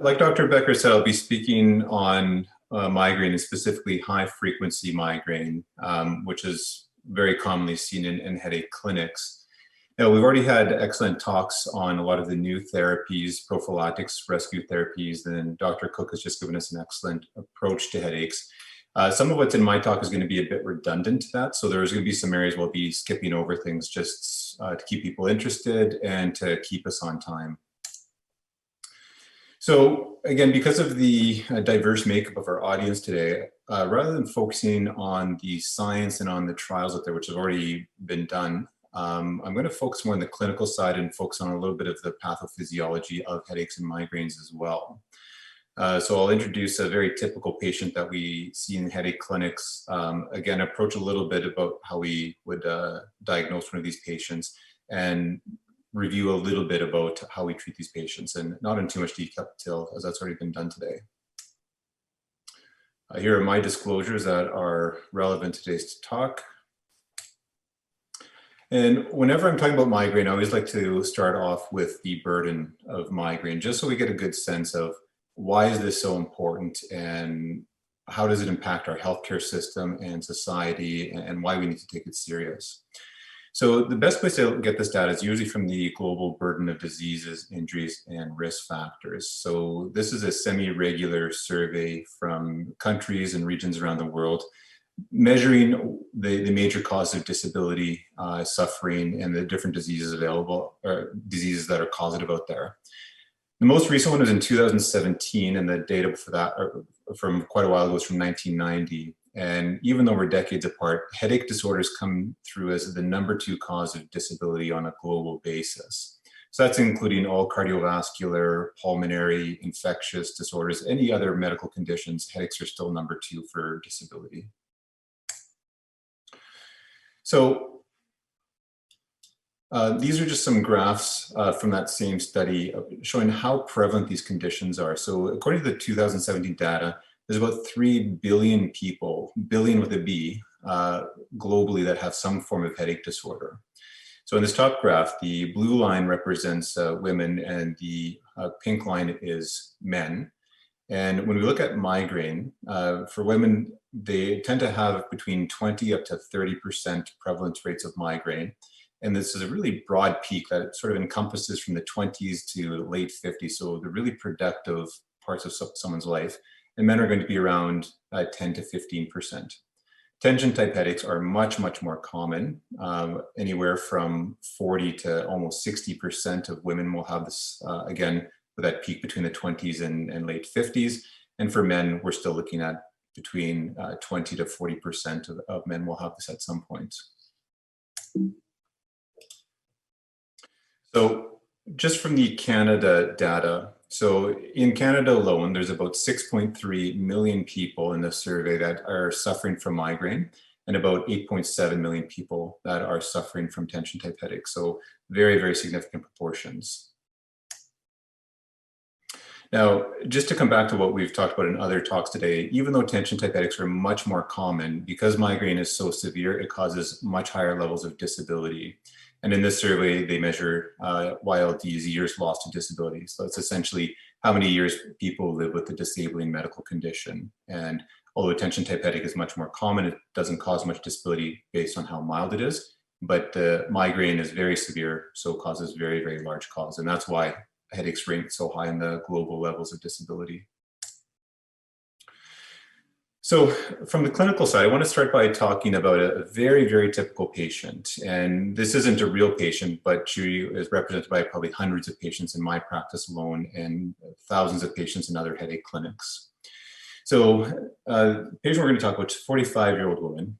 Like Dr. Becker said, I'll be speaking on migraine and specifically high frequency migraine, which is very commonly seen in headache clinics. Now, we've already had excellent talks on a lot of the new therapies, prophylactics, rescue therapies, and Dr. Cook has just given us an excellent approach to headaches. Some of what's in my talk is going to be a bit redundant to that, so there's going to be some areas we'll be skipping over things just to keep people interested and to keep us on time. So again, because of the diverse makeup of our audience today, rather than focusing on the science and on the trials out there, which have already been done, I'm going to focus more on the clinical side and focus on a little bit of the pathophysiology of headaches and migraines as well. So I'll introduce a very typical patient that we see in headache clinics. Again, approach a little bit about how we would diagnose one of these patients and review a little bit about how we treat these patients, and not in too much detail as that's already been done today. Here are my disclosures that are relevant to today's talk. And whenever I'm talking about migraine, I always like to start off with the burden of migraine, just so we get a good sense of why is this so important and how does it impact our healthcare system and society, and why we need to take it serious. So the best place to get this data is usually from the global burden of diseases, injuries, and risk factors. So this is a semi-regular survey from countries and regions around the world, measuring the major causes of disability, suffering, and the different diseases available, or diseases that are causative out there. The most recent one was in 2017, and the data for that from quite a while ago was from 1990. And even though we're decades apart, headache disorders come through as the #2 cause of disability on a global basis. So that's including all cardiovascular, pulmonary, infectious disorders, any other medical conditions. Headaches are still #2 for disability. So these are just some graphs from that same study showing how prevalent these conditions are. So according to the 2017 data, there's about 3 billion people, billion with a B, globally that have some form of headache disorder. So in this top graph, the blue line represents women and the pink line is men. And when we look at migraine, for women, they tend to have between 20 up to 30% prevalence rates of migraine. And this is a really broad peak that sort of encompasses from the 20s to late 50s. So the really productive parts of someone's life. And men are going to be around 10 to 15%. Tension type headaches are much, much more common. Anywhere from 40 to almost 60% of women will have this, again, with that peak between the 20s and late 50s. And for men, we're still looking at between 20 to 40% of men will have this at some point. So just from the Canada data, so in Canada alone, there's about 6.3 million people in the survey that are suffering from migraine, and about 8.7 million people that are suffering from tension type headaches. So very, very significant proportions. Now, just to come back to what we've talked about in other talks today, even though tension type headaches are much more common, because migraine is so severe, it causes much higher levels of disability. And in this survey, they measure YLDs, years lost to disability. So it's essentially how many years people live with a disabling medical condition. And although tension type headache is much more common, it doesn't cause much disability based on how mild it is. But the migraine is very severe, so causes very, very large cause. And that's why headaches rank so high in the global levels of disability. So from the clinical side, I want to start by talking about a very, very typical patient. And this isn't a real patient, but she is represented by probably hundreds of patients in my practice alone and thousands of patients in other headache clinics. So the patient we're going to talk about is a 45-year-old woman,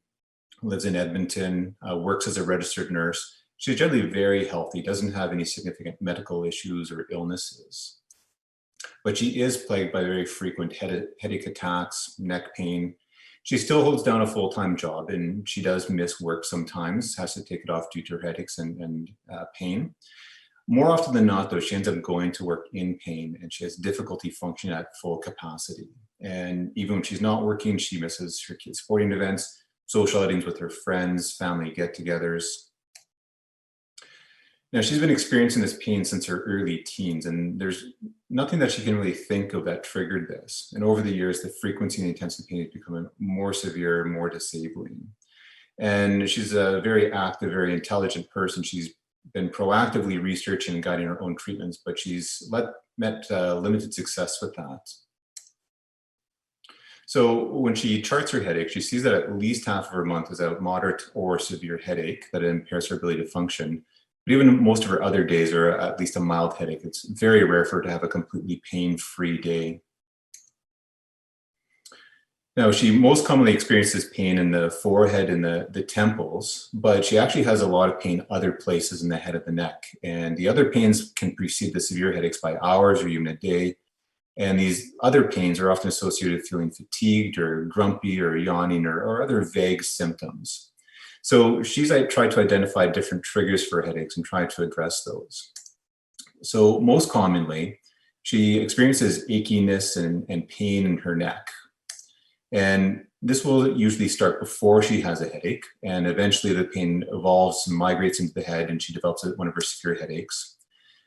lives in Edmonton, works as a registered nurse. She's generally very healthy, doesn't have any significant medical issues or illnesses. But she is plagued by very frequent headache attacks, neck pain. She still holds down a full-time job, and she does miss work sometimes, has to take it off due to her headaches and pain. More often than not, though, she ends up going to work in pain, and she has difficulty functioning at full capacity. And even when she's not working, she misses her kids' sporting events, social outings with her friends, family get-togethers. Now, she's been experiencing this pain since her early teens, and there's nothing that she can really think of that triggered this. And over the years, the frequency and the intensity of pain has become more severe, more disabling. And she's a very active, very intelligent person. She's been proactively researching and guiding her own treatments, but she's met limited success with that. So when she charts her headache, she sees that at least half of her month is a moderate or severe headache that impairs her ability to function. But even most of her other days are at least a mild headache. It's very rare for her to have a completely pain-free day. Now, she most commonly experiences pain in the forehead and the temples, but she actually has a lot of pain other places in the head of the neck. And the other pains can precede the severe headaches by hours or even a day. And these other pains are often associated with feeling fatigued or grumpy or yawning or other vague symptoms. So she's tried to identify different triggers for headaches and tried to address those. So most commonly, she experiences achiness and pain in her neck. And this will usually start before she has a headache, and eventually the pain evolves and migrates into the head, and she develops one of her severe headaches.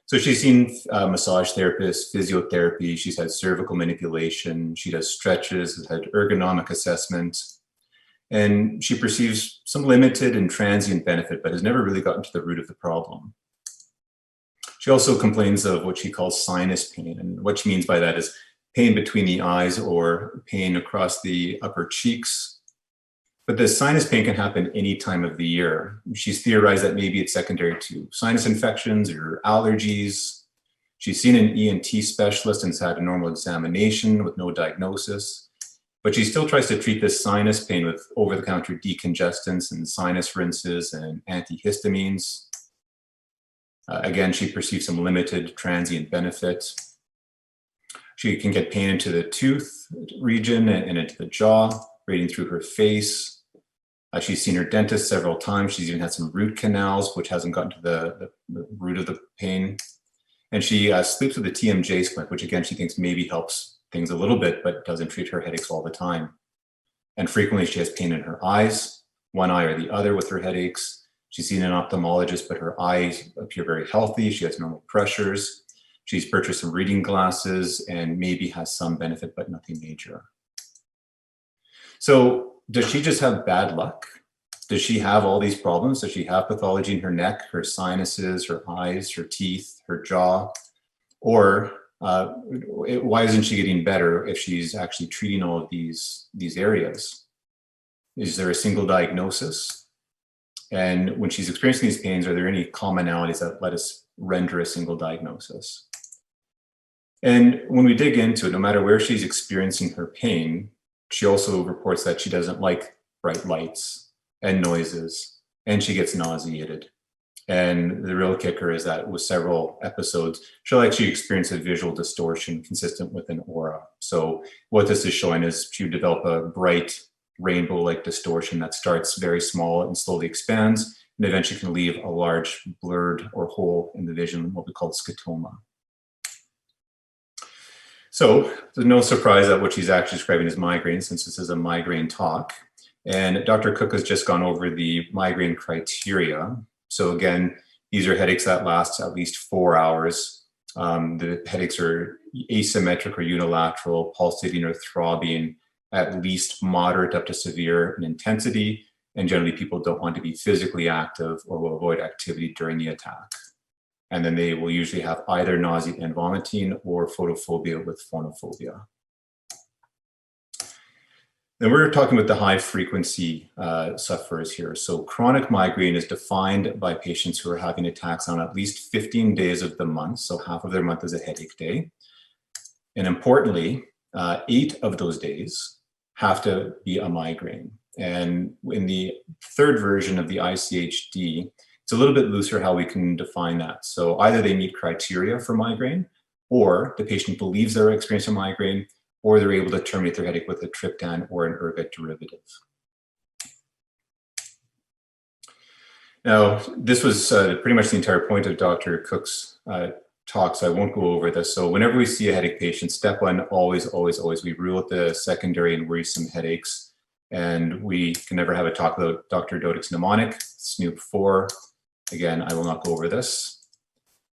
So she's seen massage therapists, physiotherapy, she's had cervical manipulation, she does stretches, has had ergonomic assessment, and she perceives some limited and transient benefit, but has never really gotten to the root of the problem. She also complains of what she calls sinus pain, and what she means by that is pain between the eyes or pain across the upper cheeks. But the sinus pain can happen any time of the year. She's theorized that maybe it's secondary to sinus infections or allergies. She's seen an ENT specialist and has had a normal examination with no diagnosis. But she still tries to treat this sinus pain with over-the-counter decongestants and sinus rinses and antihistamines. Again, she perceives some limited transient benefit. She can get pain into the tooth region and into the jaw, radiating through her face. She's seen her dentist several times. She's even had some root canals, which hasn't gotten to the root of the pain. And she sleeps with a TMJ splint, which again, she thinks maybe helps things a little bit, but doesn't treat her headaches all the time. And frequently she has pain in her eyes, one eye or the other with her headaches. She's seen an ophthalmologist, but her eyes appear very healthy. She has normal pressures. She's purchased some reading glasses and maybe has some benefit, but nothing major. So does she just have bad luck? Does she have all these problems? Does she have pathology in her neck, her sinuses, her eyes, her teeth, her jaw? Or why isn't she getting better if she's actually treating all of these areas? Is there a single diagnosis? And when she's experiencing these pains, are there any commonalities that let us render a single diagnosis? And when we dig into it, no matter where she's experiencing her pain, she also reports that she doesn't like bright lights and noises, and she gets nauseated. And the real kicker is that with several episodes, she'll actually experience a visual distortion consistent with an aura. So what this is showing is she would develop a bright rainbow-like distortion that starts very small and slowly expands, and eventually can leave a large blurred or hole in the vision, what we call scotoma. So there's no surprise that what she's actually describing is migraine, since this is a migraine talk. And Dr. Cook has just gone over the migraine criteria. So again, these are headaches that last at least 4 hours. The headaches are asymmetric or unilateral, pulsating or throbbing, at least moderate up to severe in intensity. And generally people don't want to be physically active or will avoid activity during the attack. And then they will usually have either nausea and vomiting or photophobia with phonophobia. Then we're talking about the high frequency sufferers here. So chronic migraine is defined by patients who are having attacks on at least 15 days of the month. So half of their month is a headache day. And importantly, 8 of those days have to be a migraine. And in the third version of the ICHD, it's a little bit looser how we can define that. So either they meet criteria for migraine, or the patient believes they're experiencing a migraine, or they're able to terminate their headache with a Tripdown or an ergot derivative. Now, this was pretty much the entire point of Dr. Cook's talk, so I won't go over this. So whenever we see a headache patient, step one, always, we rule out the secondary and worrisome headaches. And we can never have a talk about Dr. Dodick's mnemonic, SNOOP4. Again, I will not go over this.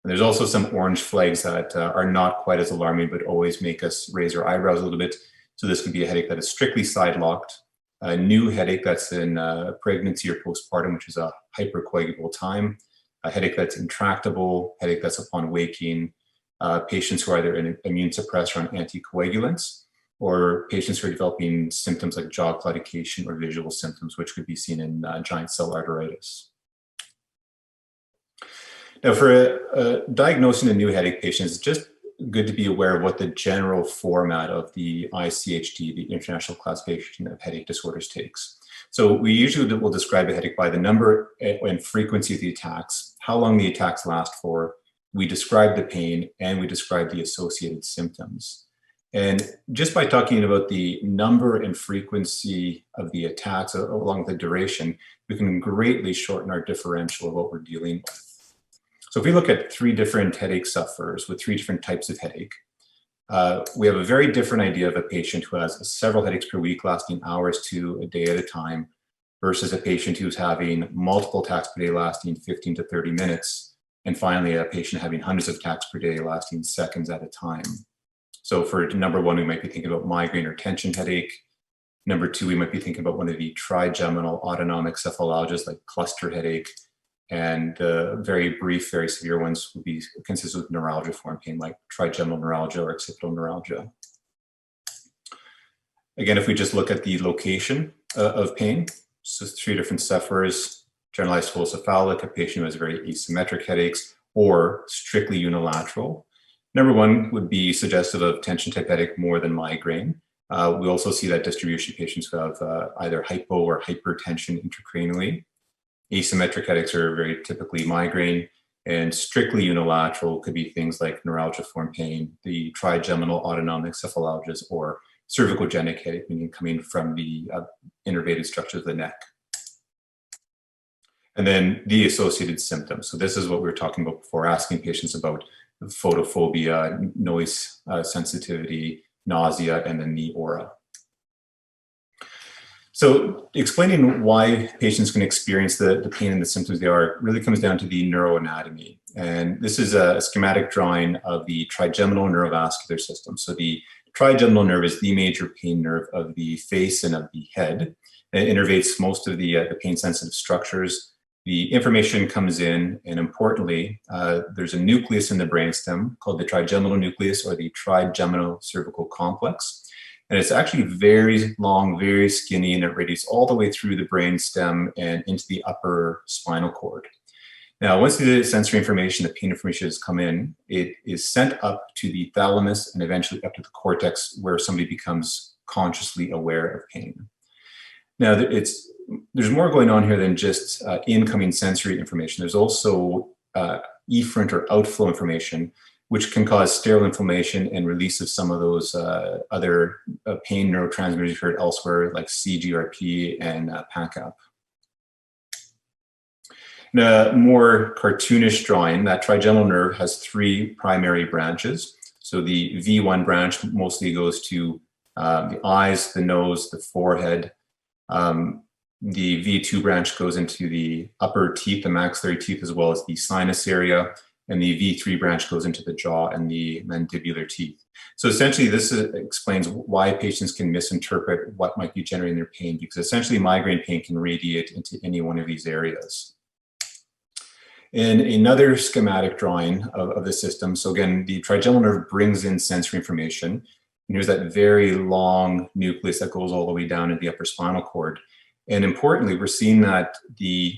And there's also some orange flags that are not quite as alarming, but always make us raise our eyebrows a little bit. So this could be a headache that is strictly side-locked, a new headache that's in pregnancy or postpartum, which is a hypercoagulable time, a headache that's intractable, headache that's upon waking, patients who are either immune suppressed or on anticoagulants, or patients who are developing symptoms like jaw claudication or visual symptoms, which could be seen in giant cell arteritis. Now, for diagnosing a new headache patient, it's just good to be aware of what the general format of the 𝐒𝐔𝐁𝐄, the International Classification of Headache Disorders, takes. So we usually will describe a headache by the number and frequency of the attacks, how long the attacks last for, we describe the pain, and we describe the associated symptoms. And just by talking about the number and frequency of the attacks along with the duration, we can greatly shorten our differential of what we're dealing with. So if we look at 3 different headache sufferers with 3 different types of headache, we have a very different idea of a patient who has several headaches per week lasting hours to a day at a time versus a patient who's having multiple attacks per day lasting 15 to 30 minutes, and finally a patient having hundreds of attacks per day lasting seconds at a time. So for number 1, we might be thinking about migraine or tension headache. Number 2, we might be thinking about one of the trigeminal autonomic cephalalgias like cluster headache. And very brief, very severe ones would be consistent with neuralgia form pain like trigeminal neuralgia or occipital neuralgia. Again, if we just look at the location of pain, so 3 different sufferers, generalized cholecephalic, a patient who has very asymmetric headaches, or strictly unilateral. Number 1 would be suggestive of tension type headache more than migraine. We also see that distribution patients who have either hypo or hypertension intracranially. Asymmetric headaches are very typically migraine, and strictly unilateral could be things like neuralgia form pain, the trigeminal autonomic cephalalgias, or cervicogenic headache, meaning coming from the innervated structures of the neck. And then the associated symptoms. So this is what we were talking about before, asking patients about photophobia, noise sensitivity, nausea, and then the aura. So explaining why patients can experience the pain and the symptoms they are really comes down to the neuroanatomy. And this is a schematic drawing of the trigeminal neurovascular system. So the trigeminal nerve is the major pain nerve of the face and of the head. It innervates most of the pain-sensitive structures. The information comes in, and importantly, there's a nucleus in the brainstem called the trigeminal nucleus or the trigeminal cervical complex. And it's actually very long, very skinny, and it radiates all the way through the brainstem and into the upper spinal cord. Now, once the sensory information, the pain information has come in, it is sent up to the thalamus and eventually up to the cortex, where somebody becomes consciously aware of pain. Now, there's more going on here than just incoming sensory information. There's also efferent or outflow information, which can cause sterile inflammation and release of some of those other pain neurotransmitters you've heard elsewhere, like CGRP and PACAP. In a more cartoonish drawing, that trigeminal nerve has 3 primary branches. So the V1 branch mostly goes to the eyes, the nose, the forehead. The V2 branch goes into the upper teeth, the maxillary teeth, as well as the sinus area. And the V3 branch goes into the jaw and the mandibular teeth. So essentially, this explains why patients can misinterpret what might be generating their pain, because essentially migraine pain can radiate into any one of these areas. In another schematic drawing of the system, so again, the trigeminal nerve brings in sensory information. And here's that very long nucleus that goes all the way down into the upper spinal cord. And importantly, we're seeing that the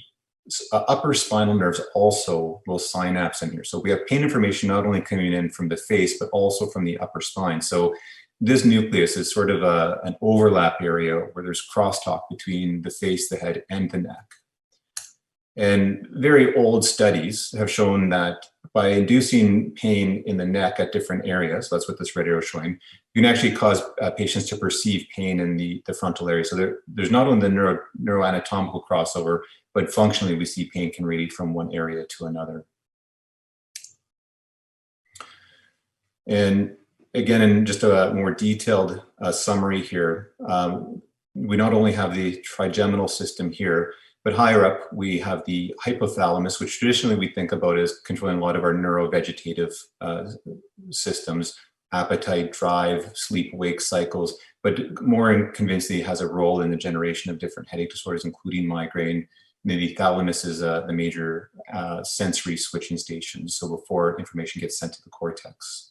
upper spinal nerves also will synapse in here. So we have pain information not only coming in from the face, but also from the upper spine. So this nucleus is sort of an overlap area where there's crosstalk between the face, the head, and the neck. And very old studies have shown that by inducing pain in the neck at different areas, that's what this red arrow is showing, you can actually cause patients to perceive pain in the frontal area. So there's not only the neuroanatomical crossover, but functionally we see pain can radiate from one area to another. And again, in just a more detailed summary here, we not only have the trigeminal system here, But higher up, we have the hypothalamus, which traditionally we think about as controlling a lot of our neurovegetative systems, appetite, drive, sleep-wake cycles, but more convincingly has a role in the generation of different headache disorders, including migraine. And the thalamus is the major sensory switching station, so before information gets sent to the cortex.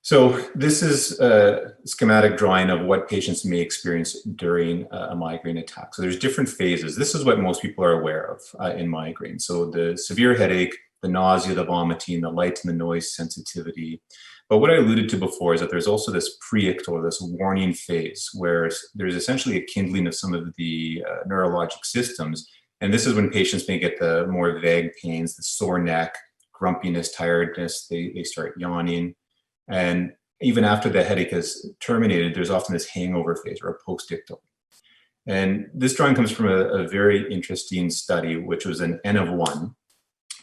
So this is a schematic drawing of what patients may experience during a migraine attack. So there's different phases. This is what most people are aware of in migraine. So the severe headache, the nausea, the vomiting, the light and the noise sensitivity. But what I alluded to before is that there's also this pre-ictal, this warning phase, where there's essentially a kindling of some of the neurologic systems. And this is when patients may get the more vague pains, the sore neck, grumpiness, tiredness, they start yawning. And even after the headache has terminated, there's often this hangover phase or a post-ictal. And this drawing comes from a very interesting study, which was an N of 1.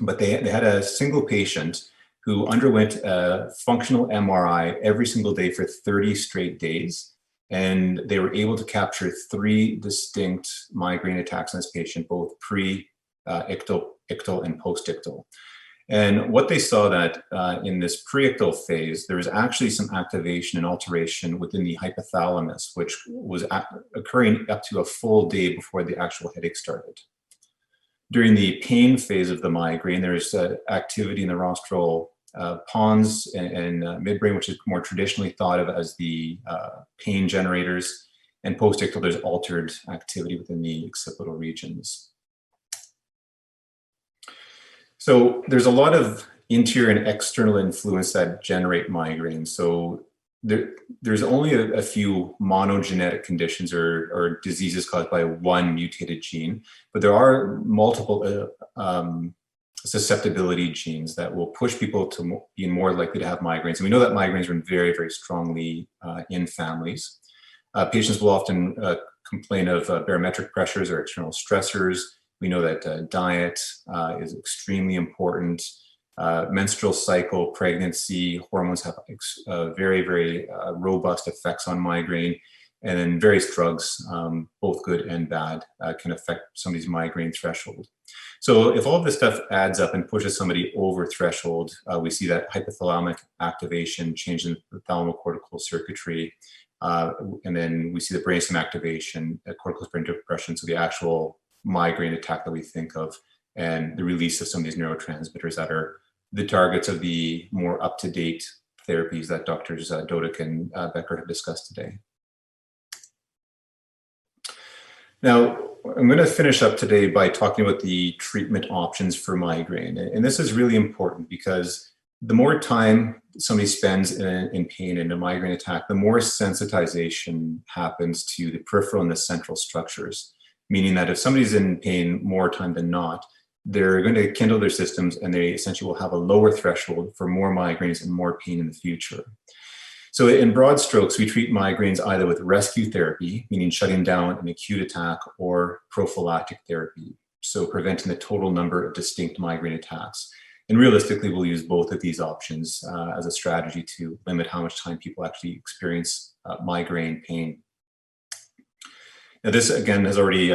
But they had a single patient who underwent a functional MRI every single day for 30 straight days. And they were able to capture 3 distinct migraine attacks in this patient, both pre-ictal, ictal, and post-ictal. And what they saw that in this pre-ictal phase, there was actually some activation and alteration within the hypothalamus, which was occurring up to a full day before the actual headache started. During the pain phase of the migraine, there's activity in the rostral pons and midbrain, which is more traditionally thought of as the pain generators. And post-ictal, there's altered activity within the occipital regions. So there's a lot of interior and external influence that generate migraines. So there's only a few monogenetic conditions or diseases caused by one mutated gene, but there are multiple susceptibility genes that will push people to be more likely to have migraines. And we know that migraines run very, very strongly in families. Patients will often complain of barometric pressures or external stressors. We know that diet is extremely important. Menstrual cycle, pregnancy, hormones have very, very robust effects on migraine. And then various drugs, both good and bad, can affect somebody's migraine threshold. So if all of this stuff adds up and pushes somebody over threshold, we see that hypothalamic activation, change in the thalamocortical circuitry, and then we see the brainstem activation, cortical brain depression, so the actual migraine attack that we think of, and the release of some of these neurotransmitters that are the targets of the more up-to-date therapies that Drs. Dodick and Becker have discussed today. Now, I'm going to finish up today by talking about the treatment options for migraine. And this is really important because the more time somebody spends in pain in a migraine attack, the more sensitization happens to the peripheral and the central structures. Meaning that if somebody's in pain more time than not, they're going to kindle their systems and they essentially will have a lower threshold for more migraines and more pain in the future. So in broad strokes, we treat migraines either with rescue therapy, meaning shutting down an acute attack, or prophylactic therapy, so preventing the total number of distinct migraine attacks. And realistically, we'll use both of these options as a strategy to limit how much time people actually experience migraine pain. Now, this, again, has already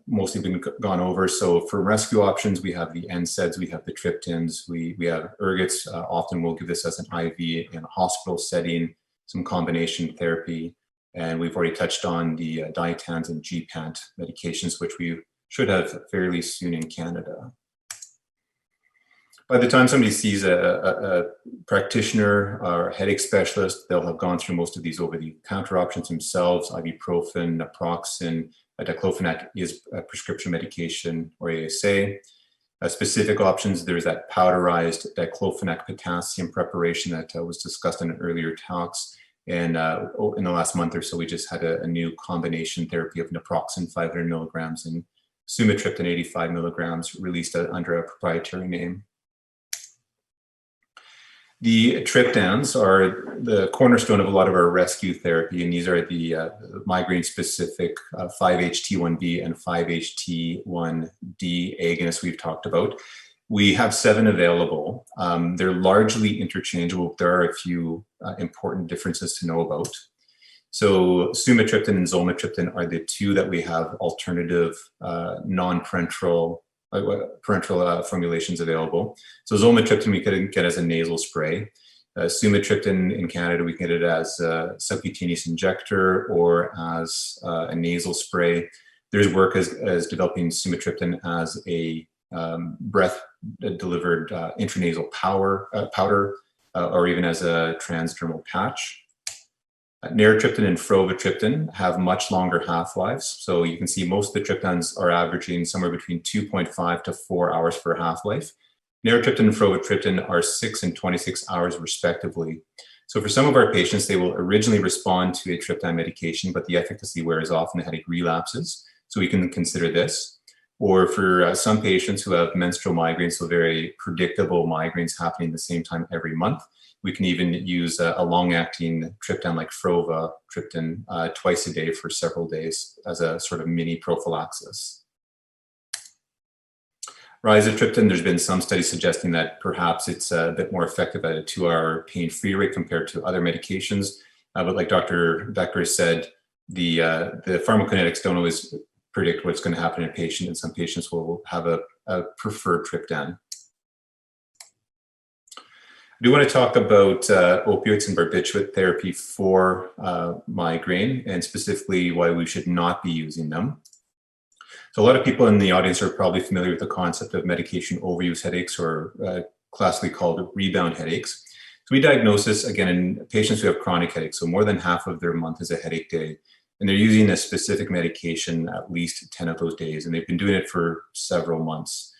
mostly been gone over. So for rescue options, we have the NSAIDs, we have the triptans, we have ergots. Often we'll give this as an IV in a hospital setting, some combination therapy. And we've already touched on the dietans and GPANT medications, which we should have fairly soon in Canada. By the time somebody sees a practitioner or a headache specialist, they'll have gone through most of these over-the-counter options themselves: ibuprofen, naproxen, diclofenac is a prescription medication, or ASA. Specific options, there's that powderized diclofenac potassium preparation that was discussed in earlier talks. And in the last month or so, we just had a new combination therapy of naproxen 500 milligrams and sumatriptan 85 milligrams released under a proprietary name. The triptans are the cornerstone of a lot of our rescue therapy, and these are the migraine-specific 5-HT1B and 5-HT1D agonists we've talked about. We have 7 available. They're largely interchangeable. There are a few important differences to know about. So sumatriptan and zolmitriptan are the two that we have alternative non-parenteral formulations available. So zolmitriptan we could get as a nasal spray. Sumatriptan in Canada, we can get it as a subcutaneous injector or as a nasal spray. There's work as developing sumatriptan as a breath-delivered intranasal powder or even as a transdermal patch. Naratriptan and frovatriptan have much longer half-lives. So you can see most of the triptans are averaging somewhere between 2.5 to 4 hours for half-life. Naratriptan and frovatriptan are 6 and 26 hours respectively. So for some of our patients, they will originally respond to a triptan medication, but the efficacy wears off and the headache relapses. So we can consider this. Or for some patients who have menstrual migraines, so very predictable migraines happening at the same time every month, we can even use a long-acting triptan like frovatriptan twice a day for several days as a sort of mini prophylaxis. Rizatriptan, there's been some studies suggesting that perhaps it's a bit more effective at a 2-hour pain-free rate compared to other medications. But like Dr. Becker said, the pharmacokinetics don't always predict what's going to happen in a patient, and some patients will have a preferred triptan. I do want to talk about opioids and barbiturate therapy for migraine, and specifically why we should not be using them. So a lot of people in the audience are probably familiar with the concept of medication overuse headaches, or classically called rebound headaches. So we diagnose this again in patients who have chronic headaches. So more than half of their month is a headache day, and they're using a specific medication at least 10 of those days, and they've been doing it for several months.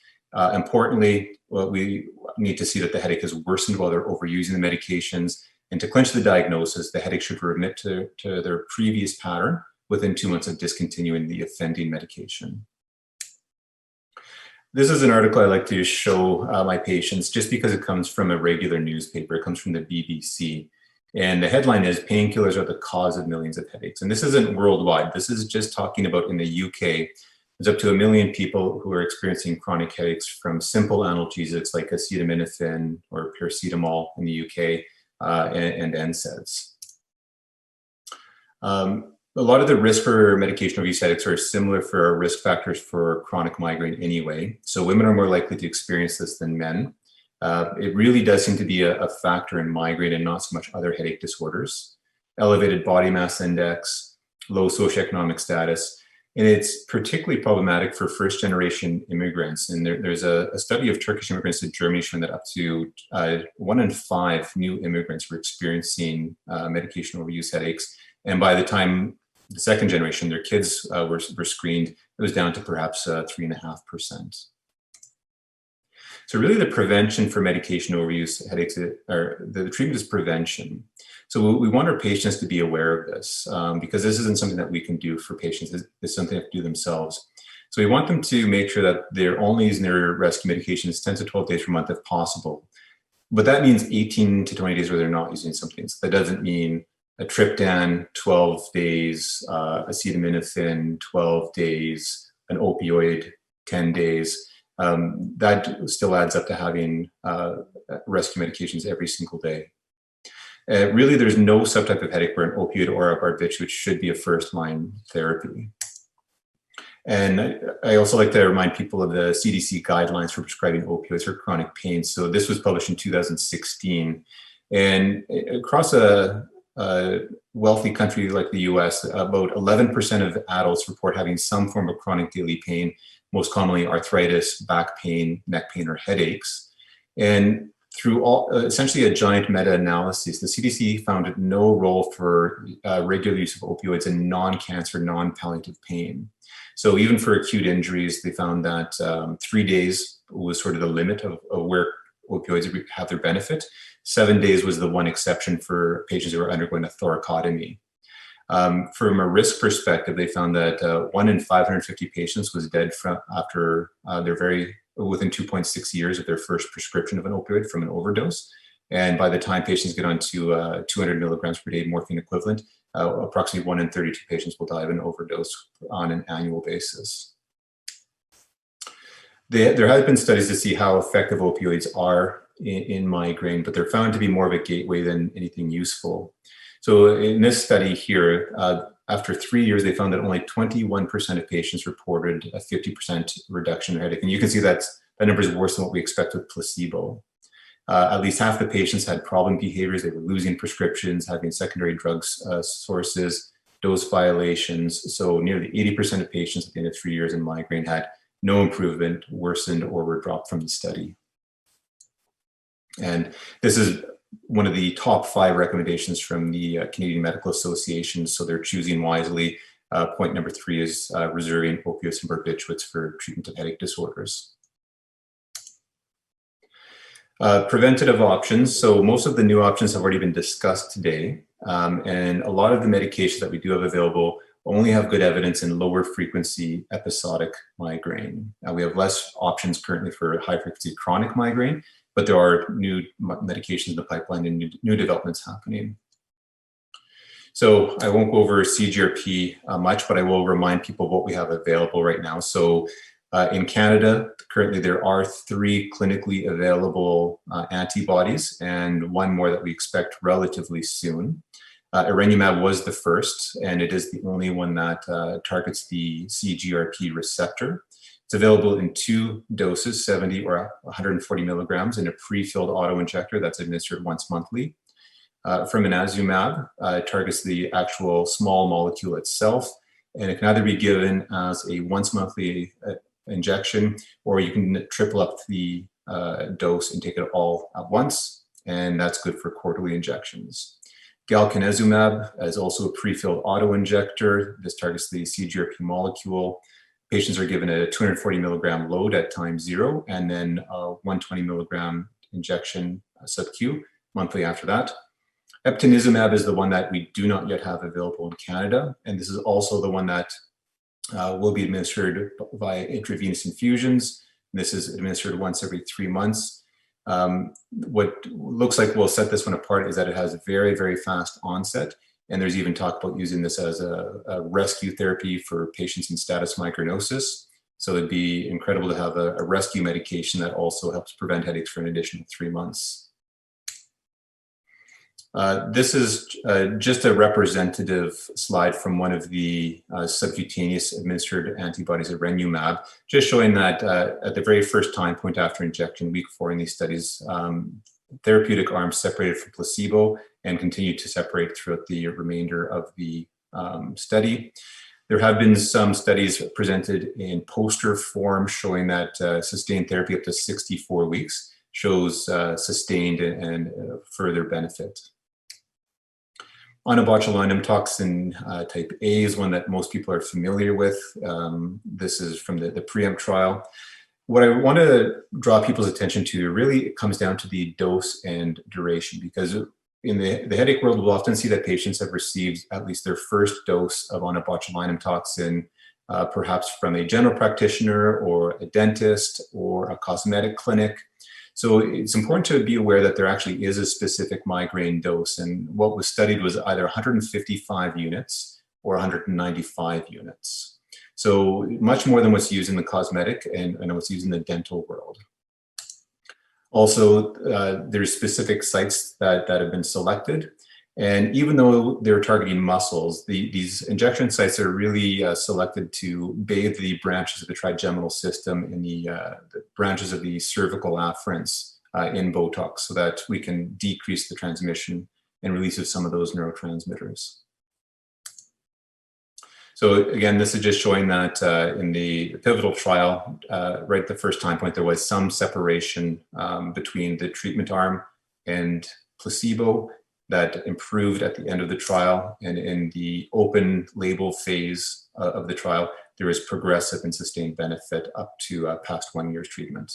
Importantly, well, we need to see that the headache has worsened while they're overusing the medications, and to clinch the diagnosis, the headache should remit to their previous pattern within 2 months of discontinuing the offending medication. This is an article I like to show my patients just because it comes from a regular newspaper. It comes from the BBC. And the headline is, "Painkillers are the cause of millions of headaches." And this isn't worldwide. This is just talking about in the UK. There's up to 1 million people who are experiencing chronic headaches from simple analgesics like acetaminophen or paracetamol in the UK and NSAIDs. A lot of the risk for medication overuse headaches are similar for risk factors for chronic migraine anyway. So women are more likely to experience this than men. It really does seem to be a factor in migraine and not so much other headache disorders. Elevated body mass index, low socioeconomic status, and it's particularly problematic for first-generation immigrants. And there's a study of Turkish immigrants to Germany showing that up to 1 in 5 new immigrants were experiencing medication overuse headaches. And by the time the second generation, their kids were screened, it was down to perhaps 3.5%. So really the prevention for medication overuse headaches, or the treatment is prevention. So we want our patients to be aware of this because this isn't something that we can do for patients. It's something they have to do themselves. So we want them to make sure that they're only using their rescue medications 10 to 12 days per month if possible. But that means 18 to 20 days where they're not using something. So that doesn't mean a triptan, 12 days, acetaminophen, 12 days, an opioid, 10 days. That still adds up to having rescue medications every single day. Really, there's no subtype of headache where an opioid or a barbiturate should be a first-line therapy. And I also like to remind people of the CDC guidelines for prescribing opioids for chronic pain. So this was published in 2016. And across a wealthy country like the US, about 11% of adults report having some form of chronic daily pain, most commonly arthritis, back pain, neck pain, or headaches. And through essentially a giant meta-analysis, the CDC found no role for regular use of opioids in non-cancer, non-palliative pain. So even for acute injuries, they found that 3 days was sort of the limit of where opioids have their benefit. 7 days was the one exception for patients who are undergoing a thoracotomy. From a risk perspective, they found that 1 in 550 patients was dead after within 2.6 years of their first prescription of an opioid from an overdose. And by the time patients get onto 200 milligrams per day morphine equivalent, approximately 1 in 32 patients will die of an overdose on an annual basis. There have been studies to see how effective opioids are in migraine, but they're found to be more of a gateway than anything useful. So in this study here, after 3 years, they found that only 21% of patients reported a 50% reduction in headache. And you can see that number is worse than what we expect with placebo. At least half the patients had problem behaviors. They were losing prescriptions, having secondary drugs sources, dose violations. So nearly 80% of patients at the end of 3 years in migraine had no improvement, worsened, or were dropped from the study. And this is one of the top 5 recommendations from the Canadian Medical Association. So they're choosing wisely. Point number 3 is reserving opiates and barbiturates for treatment of headache disorders. Preventative options. So most of the new options have already been discussed today. And a lot of the medications that we do have available only have good evidence in lower frequency episodic migraine. We have less options currently for high frequency chronic migraine, but there are new medications in the pipeline and new developments happening. So I won't go over CGRP much, but I will remind people of what we have available right now. So in Canada, currently there are 3 clinically available antibodies and 1 more that we expect relatively soon. Erenumab was the first, and it is the only one that targets the CGRP receptor. It's available in 2 doses, 70 or 140 milligrams in a pre-filled auto-injector that's administered once monthly. Fremanezumab targets the actual small molecule itself, and it can either be given as a once monthly injection, or you can triple up the dose and take it all at once, and that's good for quarterly injections. Galcanezumab is also a pre-filled auto-injector. This targets the CGRP molecule. Patients are given a 240 milligram load at time 0, and then a 120 milligram injection sub-Q monthly after that. Eptinezumab is the one that we do not yet have available in Canada, and this is also the one that will be administered via intravenous infusions. This is administered once every 3 months. What looks like will set this one apart is that it has a very, very fast onset. And there's even talk about using this as a rescue therapy for patients in status migrainosis. So it'd be incredible to have a rescue medication that also helps prevent headaches for an additional 3 months. This is just a representative slide from one of the subcutaneous administered antibodies, Erenumab, just showing that at the very first time point after injection, week 4 in these studies, therapeutic arms separated from placebo and continued to separate throughout the remainder of the study. There have been some studies presented in poster form showing that sustained therapy up to 64 weeks shows sustained and further benefit. Botulinum toxin type A is one that most people are familiar with. This is from the preempt trial. What I want to draw people's attention to really comes down to the dose and duration, because in the headache world, we'll often see that patients have received at least their first dose of botulinum toxin, perhaps from a general practitioner or a dentist or a cosmetic clinic. So it's important to be aware that there actually is a specific migraine dose, and what was studied was either 155 units or 195 units. So much more than what's used in the cosmetic and what's used in the dental world. Also, there's specific sites that have been selected. And even though they're targeting muscles, these injection sites are really selected to bathe the branches of the trigeminal system and the branches of the cervical afferents in Botox, so that we can decrease the transmission and release of some of those neurotransmitters. So again, this is just showing that in the pivotal trial, right at the first time point, there was some separation between the treatment arm and placebo that improved at the end of the trial. And in the open label phase of the trial, there is progressive and sustained benefit up to past 1 year's treatment.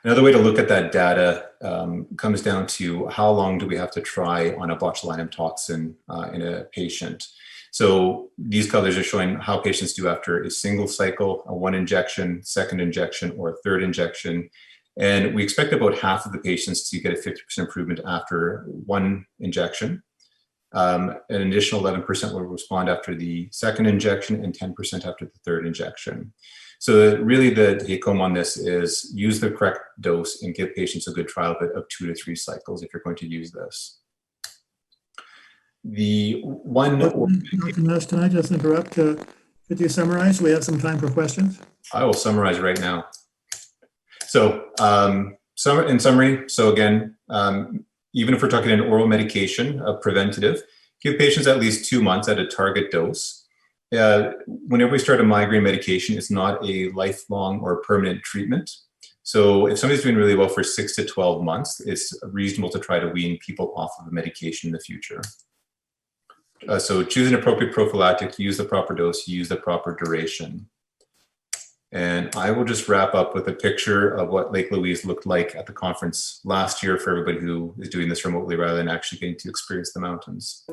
Another way to look at that data comes down to how long do we have to try botulinum toxin in a patient. So these colors are showing how patients do after a single cycle, a 1 injection, second injection, or a 3rd injection. And we expect about half of the patients to get a 50% improvement after 1 injection. An additional 11% will respond after the 2nd injection and 10% after the 3rd injection. So really the take-home on this is use the correct dose and give patients a good trial of 2 to 3 cycles if you're going to use this. The one... Dr. Knash, can I just interrupt? Could you summarize? We have some time for questions. I will summarize right now. So in summary, so again, even if we're talking an oral medication, a preventative, give patients at least 2 months at a target dose. Whenever we start a migraine medication, it's not a lifelong or permanent treatment. So if somebody's doing really well for 6 to 12 months, it's reasonable to try to wean people off of the medication in the future. So choose an appropriate prophylactic, use the proper dose, use the proper duration. And I will just wrap up with a picture of what Lake Louise looked like at the conference last year for everybody who is doing this remotely rather than actually getting to experience the mountains.